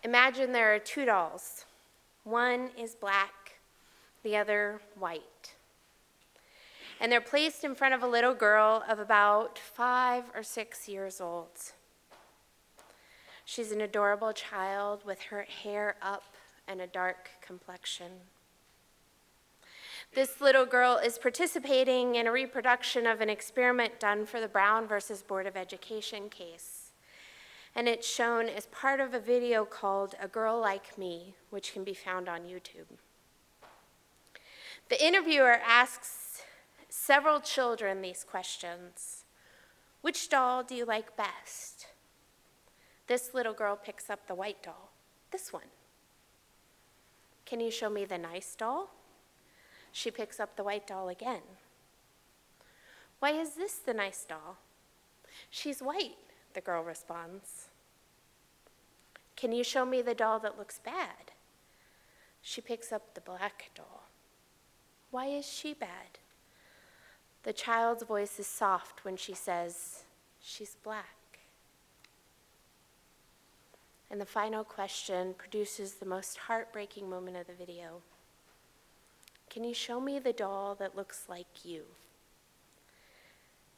Imagine there are two dolls. One is black, the other white. And they're placed in front of a little girl of about 5 or 6 years old. She's an adorable child with her hair up and a dark complexion. This little girl is participating in a reproduction of an experiment done for the Brown versus Board of Education case. And it's shown as part of a video called A Girl Like Me, which can be found on YouTube. The interviewer asks several children these questions. Which doll do you like best? This little girl picks up the white doll, this one. Can you show me the nice doll? She picks up the white doll again. Why is this the nice doll? She's white, the girl responds. Can you show me the doll that looks bad? She picks up the black doll. Why is she bad? The child's voice is soft when she says, she's black. And the final question produces the most heartbreaking moment of the video. Can you show me the doll that looks like you?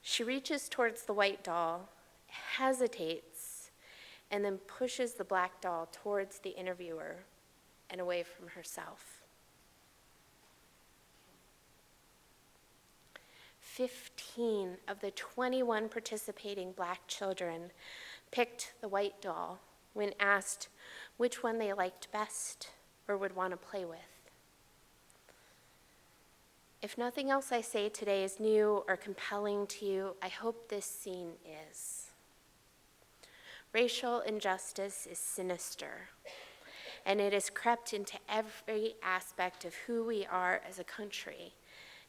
She reaches towards the white doll, hesitates, and then pushes the black doll towards the interviewer and away from herself. 15 of the 21 participating black children picked the white doll when asked which one they liked best or would want to play with. If nothing else I say today is new or compelling to you, I hope this scene is. Racial injustice is sinister, and it has crept into every aspect of who we are as a country,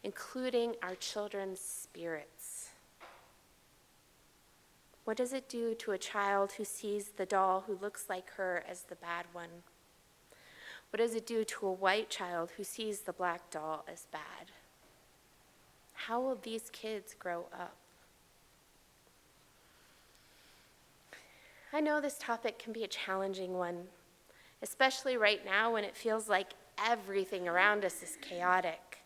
including our children's spirits. What does it do to a child who sees the doll who looks like her as the bad one? What does it do to a white child who sees the black doll as bad? How will these kids grow up? I know this topic can be a challenging one, especially right now when it feels like everything around us is chaotic.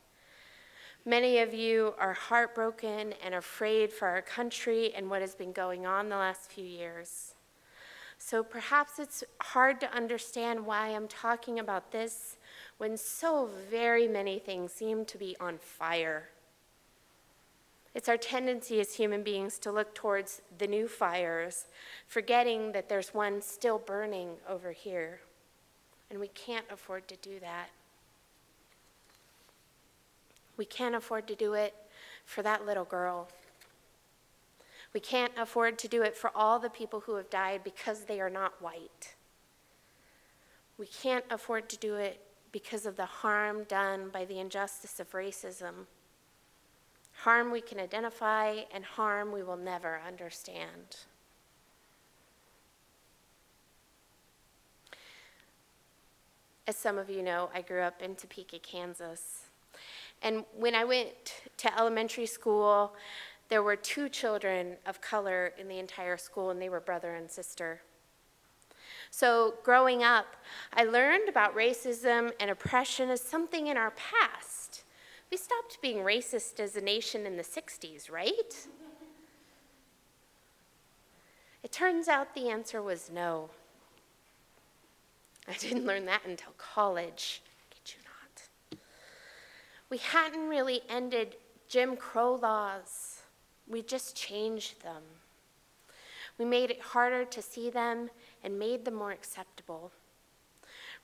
Many of you are heartbroken and afraid for our country and what has been going on the last few years. So perhaps it's hard to understand why I'm talking about this when so very many things seem to be on fire. It's our tendency as human beings to look towards the new fires, forgetting that there's one still burning over here, and we can't afford to do that. We can't afford to do it for that little girl. We can't afford to do it for all the people who have died because they are not white. We can't afford to do it because of the harm done by the injustice of racism. Harm we can identify and harm we will never understand. As some of you know, I grew up in Topeka, Kansas. And when I went to elementary school, there were 2 children of color in the entire school, and they were brother and sister. So growing up, I learned about racism and oppression as something in our past. We stopped being racist as a nation in the 60s, right? It turns out the answer was no. I didn't learn that until college. Kid you not. We hadn't really ended Jim Crow laws. We just changed them. We made it harder to see them and made them more acceptable.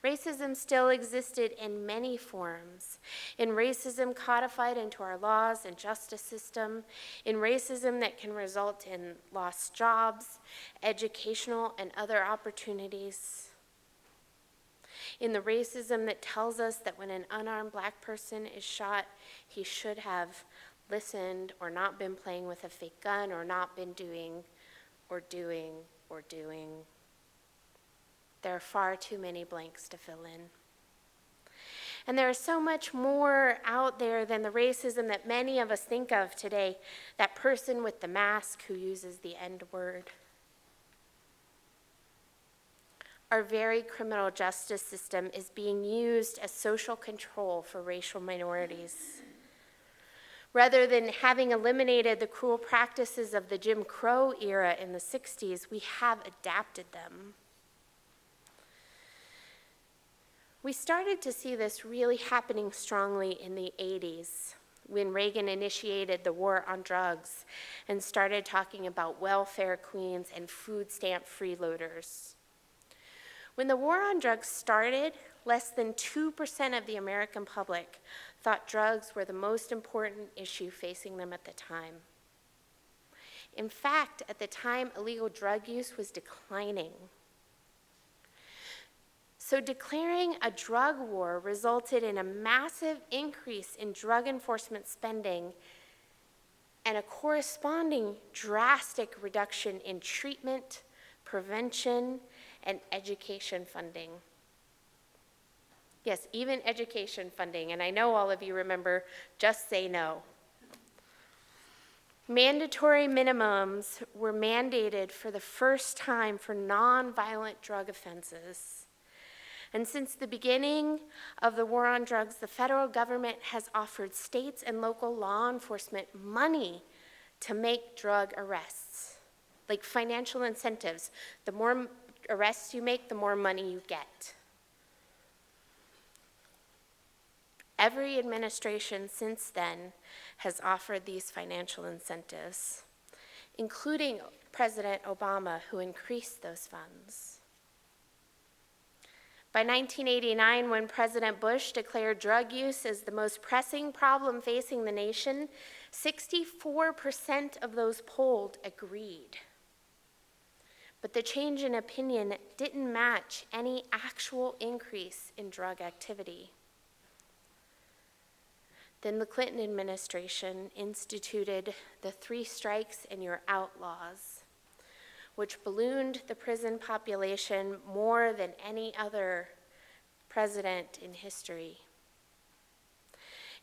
Racism still existed in many forms. In racism codified into our laws and justice system, in racism that can result in lost jobs, educational and other opportunities, in the racism that tells us that when an unarmed black person is shot, he should have listened or not been playing with a fake gun or not been doing. There are far too many blanks to fill in. And there is so much more out there than the racism that many of us think of today, that person with the mask who uses the N-word. our very criminal justice system is being used as social control for racial minorities. Rather than having eliminated the cruel practices of the Jim Crow era in the 60s, we have adapted them. We started to see this really happening strongly in the 80s, when Reagan initiated the war on drugs and started talking about welfare queens and food stamp freeloaders. When the war on drugs started, less than 2% of the American public thought drugs were the most important issue facing them at the time. In fact, at the time, illegal drug use was declining. So declaring a drug war resulted in a massive increase in drug enforcement spending and a corresponding drastic reduction in treatment, prevention, and education funding. Yes, even education funding, and I know all of you remember Just Say No. Mandatory minimums were mandated for the first time for nonviolent drug offenses. And since the beginning of the war on drugs, the federal government has offered states and local law enforcement money to make drug arrests, like financial incentives. The more arrests you make, the more money you get. Every administration since then has offered these financial incentives, including President Obama, who increased those funds. By 1989, when President Bush declared drug use as the most pressing problem facing the nation, 64% of those polled agreed. But the change in opinion didn't match any actual increase in drug activity. Then the Clinton administration instituted the 3 strikes and you're out laws, which ballooned the prison population more than any other president in history.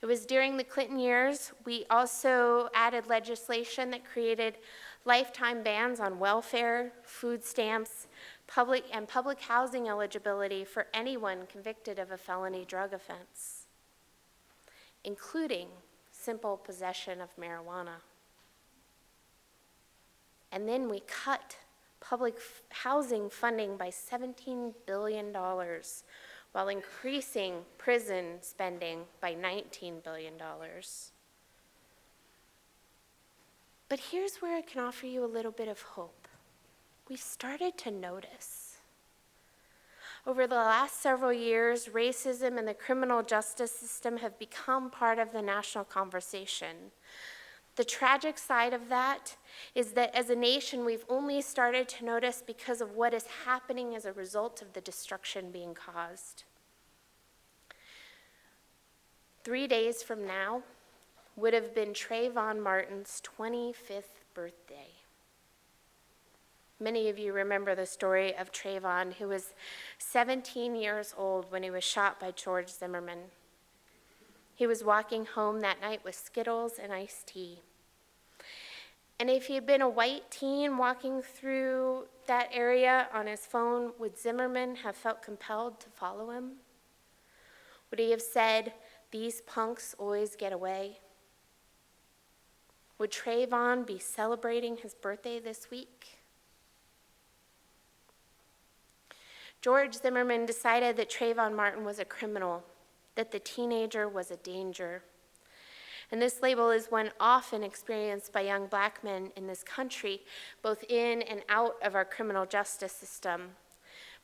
It was during the Clinton years we also added legislation that created lifetime bans on welfare, food stamps, public housing eligibility for anyone convicted of a felony drug offense, including simple possession of marijuana. And then we cut public housing funding by $17 billion while increasing prison spending by $19 billion. But here's where I can offer you a little bit of hope. We've started to notice. Over the last several years, racism and the criminal justice system have become part of the national conversation. The tragic side of that is that as a nation, we've only started to notice because of what is happening as a result of the destruction being caused. 3 days from now would have been Trayvon Martin's 25th birthday. Many of you remember the story of Trayvon, who was 17 years old when he was shot by George Zimmerman. He was walking home that night with Skittles and iced tea. And if he had been a white teen walking through that area on his phone, would Zimmerman have felt compelled to follow him? Would he have said, "These punks always get away"? Would Trayvon be celebrating his birthday this week? George Zimmerman decided that Trayvon Martin was a criminal, that the teenager was a danger. And this label is one often experienced by young black men in this country, both in and out of our criminal justice system.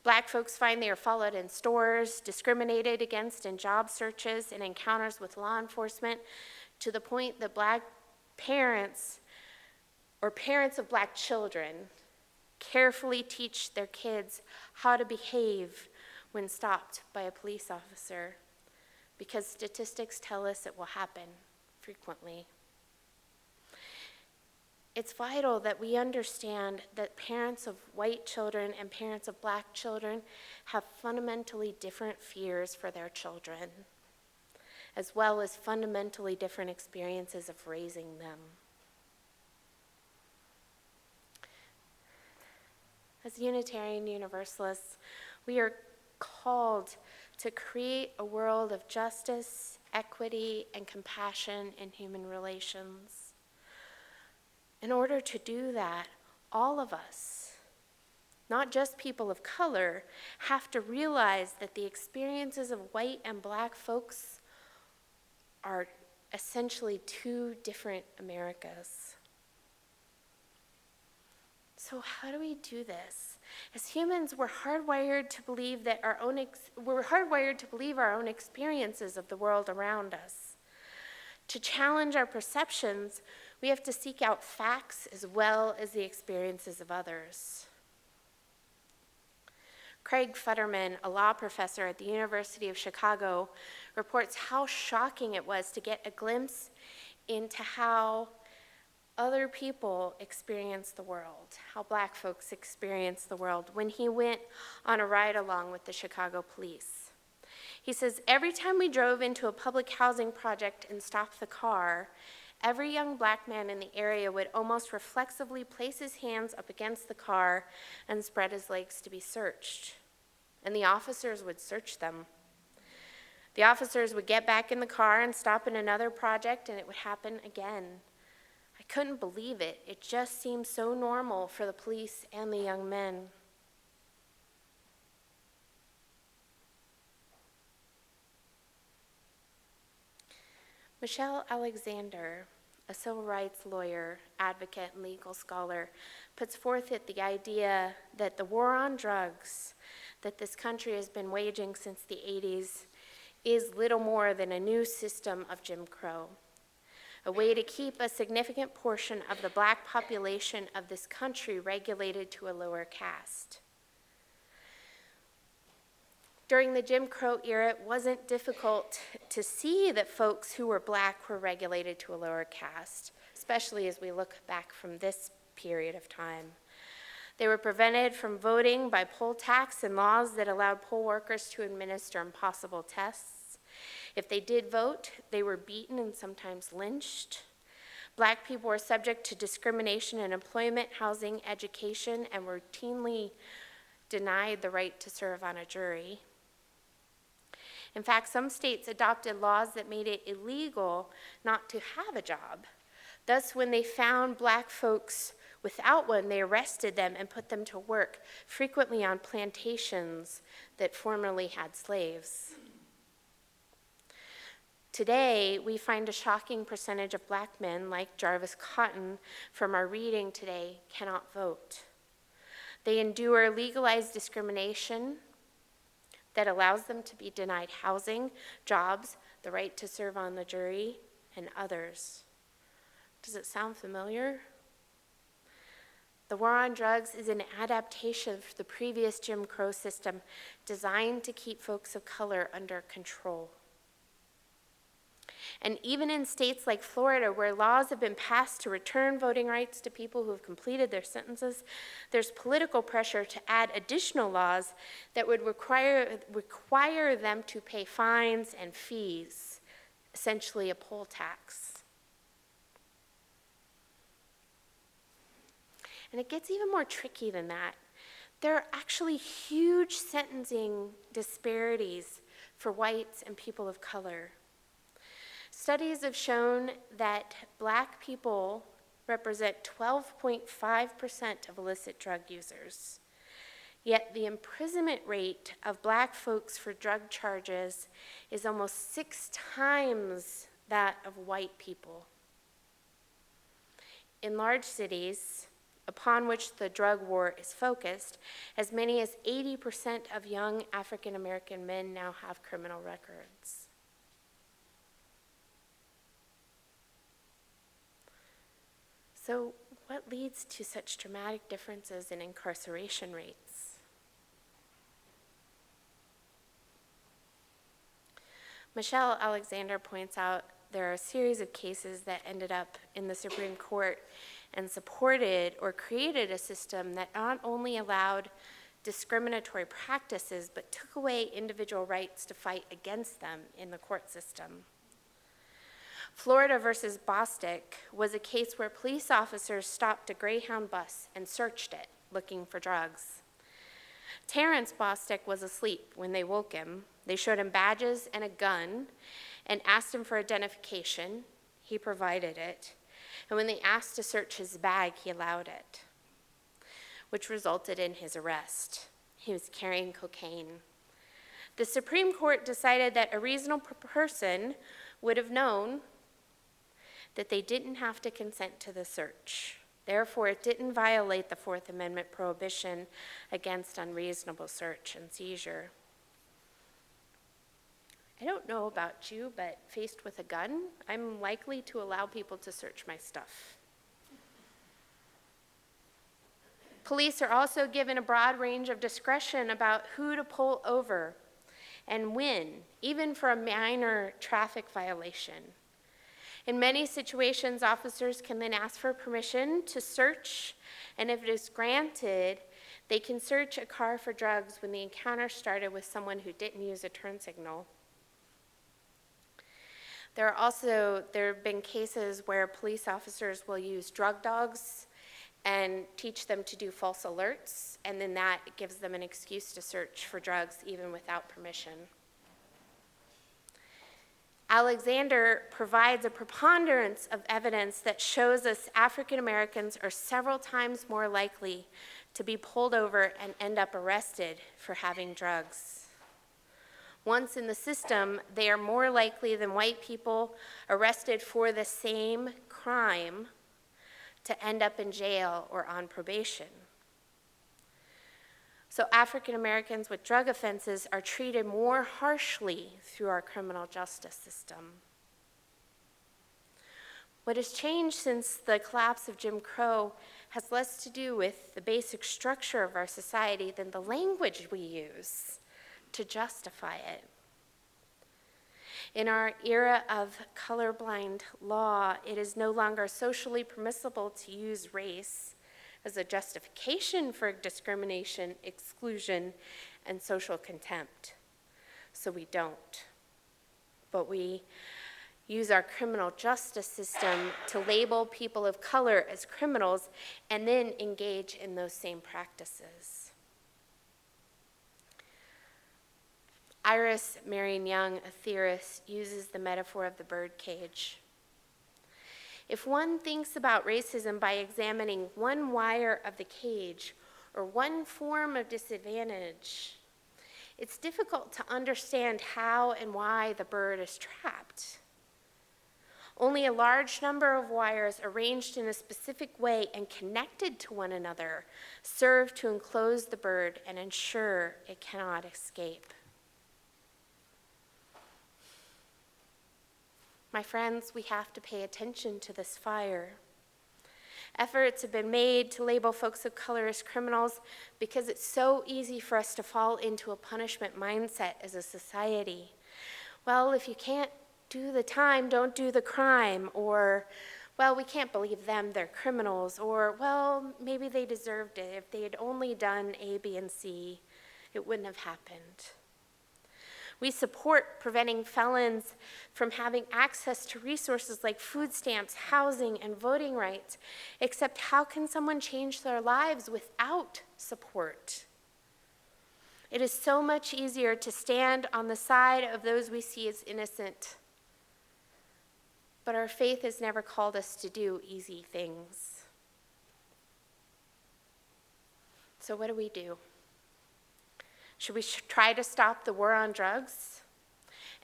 Black folks find they are followed in stores, discriminated against in job searches and encounters with law enforcement, to the point that black parents or parents of black children carefully teach their kids how to behave when stopped by a police officer, because statistics tell us it will happen frequently. It's vital that we understand that parents of white children and parents of black children have fundamentally different fears for their children, as well as fundamentally different experiences of raising them. As Unitarian Universalists, We are called to create a world of justice, equity, and compassion in human relations. In order to do that, all of us, not just people of color, have to realize that the experiences of white and black folks are essentially two different Americas. So how do we do this? As humans, we're hardwired to believe our own experiences of the world around us. To challenge our perceptions, we have to seek out facts as well as the experiences of others. Craig Futterman, a law professor at the University of Chicago, reports how shocking it was to get a glimpse into how other people experience the world, how black folks experience the world, when he went on a ride along with the Chicago police. He says, every time we drove into a public housing project and stopped the car, every young black man in the area would almost reflexively place his hands up against the car and spread his legs to be searched. And the officers would search them. The officers would get back in the car and stop in another project, and it would happen again. I couldn't believe it. It just seemed so normal for the police and the young men. Michelle Alexander, a civil rights lawyer, advocate, and legal scholar, puts forth the idea that the war on drugs that this country has been waging since the 80s is little more than a new system of Jim Crow, a way to keep a significant portion of the black population of this country regulated to a lower caste. During the Jim Crow era, it wasn't difficult to see that folks who were black were regulated to a lower caste, especially as we look back from this period of time. They were prevented from voting by poll tax and laws that allowed poll workers to administer impossible tests. If they did vote, they were beaten and sometimes lynched. Black people were subject to discrimination in employment, housing, education, and routinely denied the right to serve on a jury. In fact, some states adopted laws that made it illegal not to have a job. Thus, when they found black folks without one, they arrested them and put them to work, frequently on plantations that formerly had slaves. Today, we find a shocking percentage of black men, like Jarvis Cotton from our reading today, cannot vote. They endure legalized discrimination that allows them to be denied housing, jobs, the right to serve on the jury, and others. Does it sound familiar? The war on drugs is an adaptation of the previous Jim Crow system designed to keep folks of color under control. And even in states like Florida, where laws have been passed to return voting rights to people who have completed their sentences, there's political pressure to add additional laws that would require them to pay fines and fees, essentially a poll tax. And it gets even more tricky than that. There are actually huge sentencing disparities for whites and people of color. Studies have shown that black people represent 12.5% of illicit drug users. Yet the imprisonment rate of black folks for drug charges is almost 6 times that of white people. In large cities, upon which the drug war is focused, as many as 80% of young African American men now have criminal records. So what leads to such dramatic differences in incarceration rates? Michelle Alexander points out there are a series of cases that ended up in the Supreme Court and supported or created a system that not only allowed discriminatory practices, but took away individual rights to fight against them in the court system. Florida versus Bostick was a case where police officers stopped a Greyhound bus and searched it, looking for drugs. Terrence Bostic was asleep when they woke him. They showed him badges and a gun and asked him for identification. He provided it. And when they asked to search his bag, he allowed it, which resulted in his arrest. He was carrying cocaine. The Supreme Court decided that a reasonable person would have known that they didn't have to consent to the search. Therefore, it didn't violate the Fourth Amendment prohibition against unreasonable search and seizure. I don't know about you, but faced with a gun, I'm likely to allow people to search my stuff. Police are also given a broad range of discretion about who to pull over and when, even for a minor traffic violation. In many situations, officers can then ask for permission to search, and if it is granted, they can search a car for drugs when the encounter started with someone who didn't use a turn signal. There have been cases where police officers will use drug dogs and teach them to do false alerts, and then that gives them an excuse to search for drugs even without permission. Alexander provides a preponderance of evidence that shows us African Americans are several times more likely to be pulled over and end up arrested for having drugs. Once in the system, they are more likely than white people arrested for the same crime to end up in jail or on probation. So African Americans with drug offenses are treated more harshly through our criminal justice system. What has changed since the collapse of Jim Crow has less to do with the basic structure of our society than the language we use to justify it. In our era of colorblind law, it is no longer socially permissible to use race as a justification for discrimination, exclusion, and social contempt. So we don't. But we use our criminal justice system to label people of color as criminals and then engage in those same practices. Iris Marion Young, a theorist, uses the metaphor of the birdcage. If one thinks about racism by examining one wire of the cage or one form of disadvantage, it's difficult to understand how and why the bird is trapped. Only a large number of wires arranged in a specific way and connected to one another serve to enclose the bird and ensure it cannot escape. My friends, we have to pay attention to this fire. Efforts have been made to label folks of color as criminals because it's so easy for us to fall into a punishment mindset as a society. Well, if you can't do the time, don't do the crime, or, well, we can't believe them, they're criminals, or, well, maybe they deserved it. If they had only done A, B, and C, it wouldn't have happened. We support preventing felons from having access to resources like food stamps, housing, and voting rights, except how can someone change their lives without support? It is so much easier to stand on the side of those we see as innocent. But our faith has never called us to do easy things. So what do? Should we try to stop the war on drugs?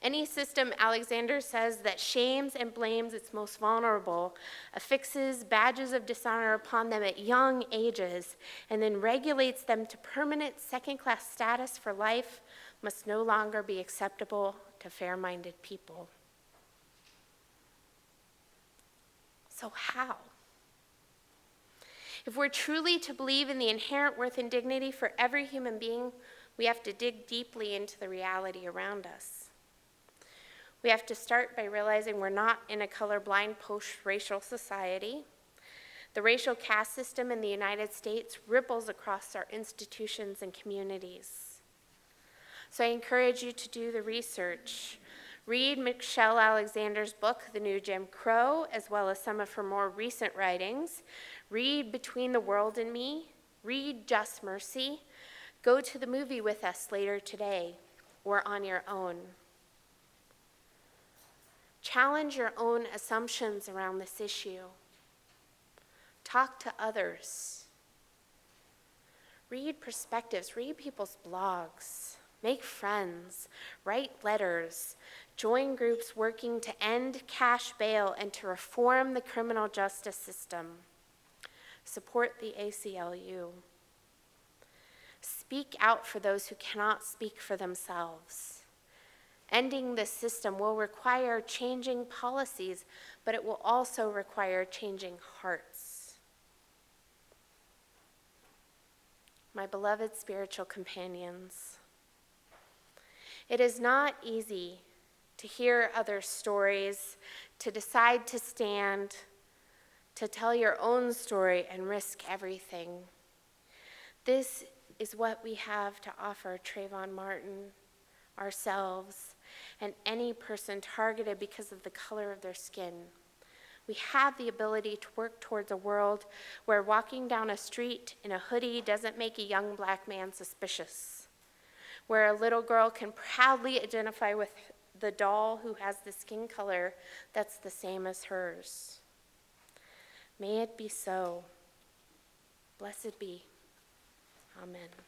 Any system, Alexander says, that shames and blames its most vulnerable, affixes badges of dishonor upon them at young ages, and then regulates them to permanent second-class status for life must no longer be acceptable to fair-minded people. So how? If we're truly to believe in the inherent worth and dignity for every human being, we have to dig deeply into the reality around us. We have to start by realizing we're not in a colorblind post-racial society. The racial caste system in the United States ripples across our institutions and communities. So I encourage you to do the research. Read Michelle Alexander's book, The New Jim Crow, as well as some of her more recent writings. Read Between the World and Me. Read Just Mercy. Go to the movie with us later today or on your own. Challenge your own assumptions around this issue. Talk to others. Read perspectives, read people's blogs, make friends, write letters, join groups working to end cash bail and to reform the criminal justice system. Support the ACLU. Speak out for those who cannot speak for themselves. Ending this system will require changing policies, but it will also require changing hearts. My beloved spiritual companions, it is not easy to hear other stories, to decide to stand, to tell your own story and risk everything. This is what we have to offer Trayvon Martin, ourselves, and any person targeted because of the color of their skin. We have the ability to work towards a world where walking down a street in a hoodie doesn't make a young black man suspicious, where a little girl can proudly identify with the doll who has the skin color that's the same as hers. May it be so. Blessed be. Amen.